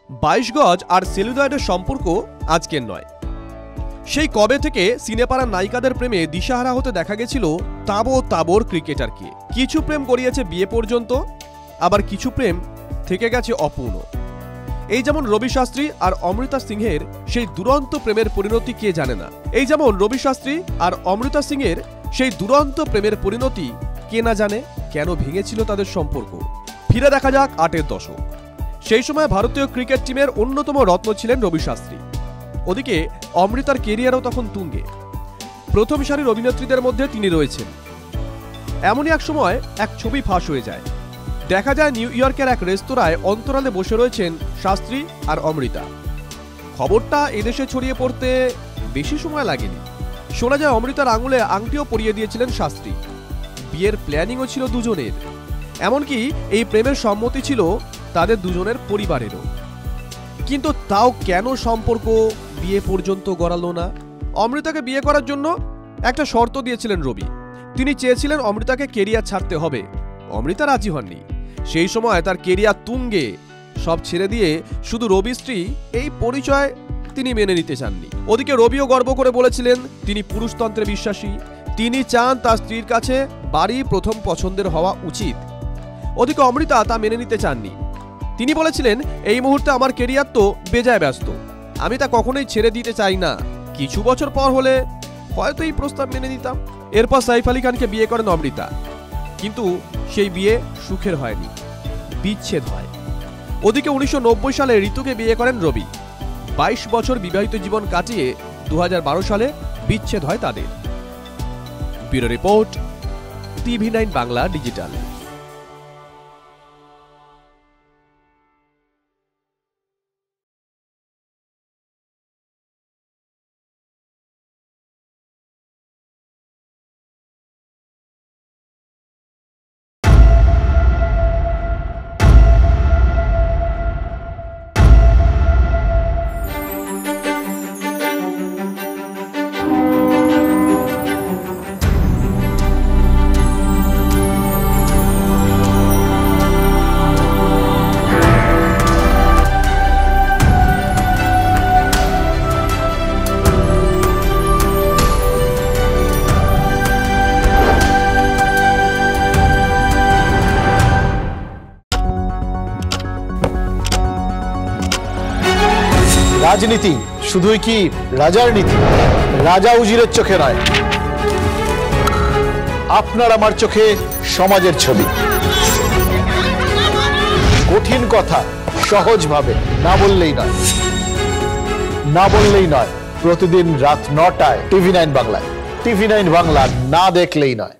22 গজ আর সেলুলয়েডের সম্পর্ক আজকের নয়। সেই কবে থেকে সিনেপাড়ার নায়িকাদের প্রেমে দিশাহারা হতে দেখা গেছিল তাবর ক্রিকেটারকে। কিছু প্রেম গড়িয়েছে বিয়ে পর্যন্ত, আবার কিছু প্রেম থেকে গেছে অপূর্ণ। এই যেমন রবি শাস্ত্রী আর অমৃতা সিংহের সেই দুরন্ত প্রেমের পরিণতি কে জানে না। এই যেমন রবি শাস্ত্রী আর অমৃতা সিংহের সেই দুরন্ত প্রেমের পরিণতি কে না জানে, কেন ভেঙেছিল তাদের সম্পর্ক। ফিরে দেখা যাক 8-এর দশক। সেই সময় ভারতীয় ক্রিকেট টিমের অন্যতম রত্ন ছিলেন রবি শাস্ত্রী। ওদিকে অমৃতার কেরিয়ারও তখন তুঙ্গে। প্রথম সারির অভিনেত্রীদের মধ্যে তিনি রয়েছেন। এমনই এক সময় এক ছবি ফাঁস হয়ে যায়। দেখা যায় নিউ ইয়র্কের এক রেস্তোরাঁয় অন্তরালে বসে রয়েছেন শাস্ত্রী আর অমৃতা। খবরটা এদেশে ছড়িয়ে পড়তে বেশি সময় লাগেনি। শোনা যায় অমৃতার আঙুলে আংটিও পরিয়ে দিয়েছিলেন শাস্ত্রী। বিয়ের প্ল্যানিংও ছিল দুজনের, এমনকি এই প্রেমের সম্মতি ছিল তাদের দুজনের পরিবারেরও। কিন্তু তাও কেন সম্পর্ক বিয়ে পর্যন্ত গড়ালো না? অমৃতাকে বিয়ে করার জন্য একটা শর্ত দিয়েছিলেন রবি। তিনি চেয়েছিলেন অমৃতাকে কেরিয়ার ছাড়তে হবে। অমৃতা রাজি হননি। সেই সময় তার কেরিয়ার তুঙ্গে, সব ছেড়ে দিয়ে শুধু রবি স্ত্রী এই পরিচয় তিনি মেনে নিতে চাননি। ওদিকে রবিও গর্ব করে বলেছিলেন তিনি পুরুষতন্ত্রে বিশ্বাসী। তিনি চান তার স্ত্রীর কাছে বাড়ি প্রথম পছন্দের হওয়া উচিত। ওদিকে অমৃতা তা মেনে নিতে চাননি। তিনি বলেছিলেন এই মুহূর্তে আমার কেরিয়ার তো বেজায় ব্যস্ত, আমি তা কখনোই ছেড়ে দিতে চাই না। কিছু বছর পর হলে হয়তো এই প্রস্তাব মেনে নিতাম। এরপর সাইফ আলী খানকে বিয়ে করেন অমৃতা, কিন্তু সেই বিয়ে সুখের হয়নি, বিচ্ছেদ হয়। ওদিকে 1990 সালে ঋতুকে বিয়ে করেন রবি। 22 বছর বিবাহিত জীবন কাটিয়ে 2012 সালে বিচ্ছেদ হয় তাদের। Bureau report, TV9 Bangla digital. রাজনীতি শুধুই কি রাজার নীতি? রাজা উজিরের চোখে নয়, আপনার আমার চোখে সমাজের ছবি। কঠিন কথা সহজভাবে না বললেই নয়। প্রতিদিন রাত 9টায় TV9 বাংলায়। TV9 বাংলা না দেখলেই নয়।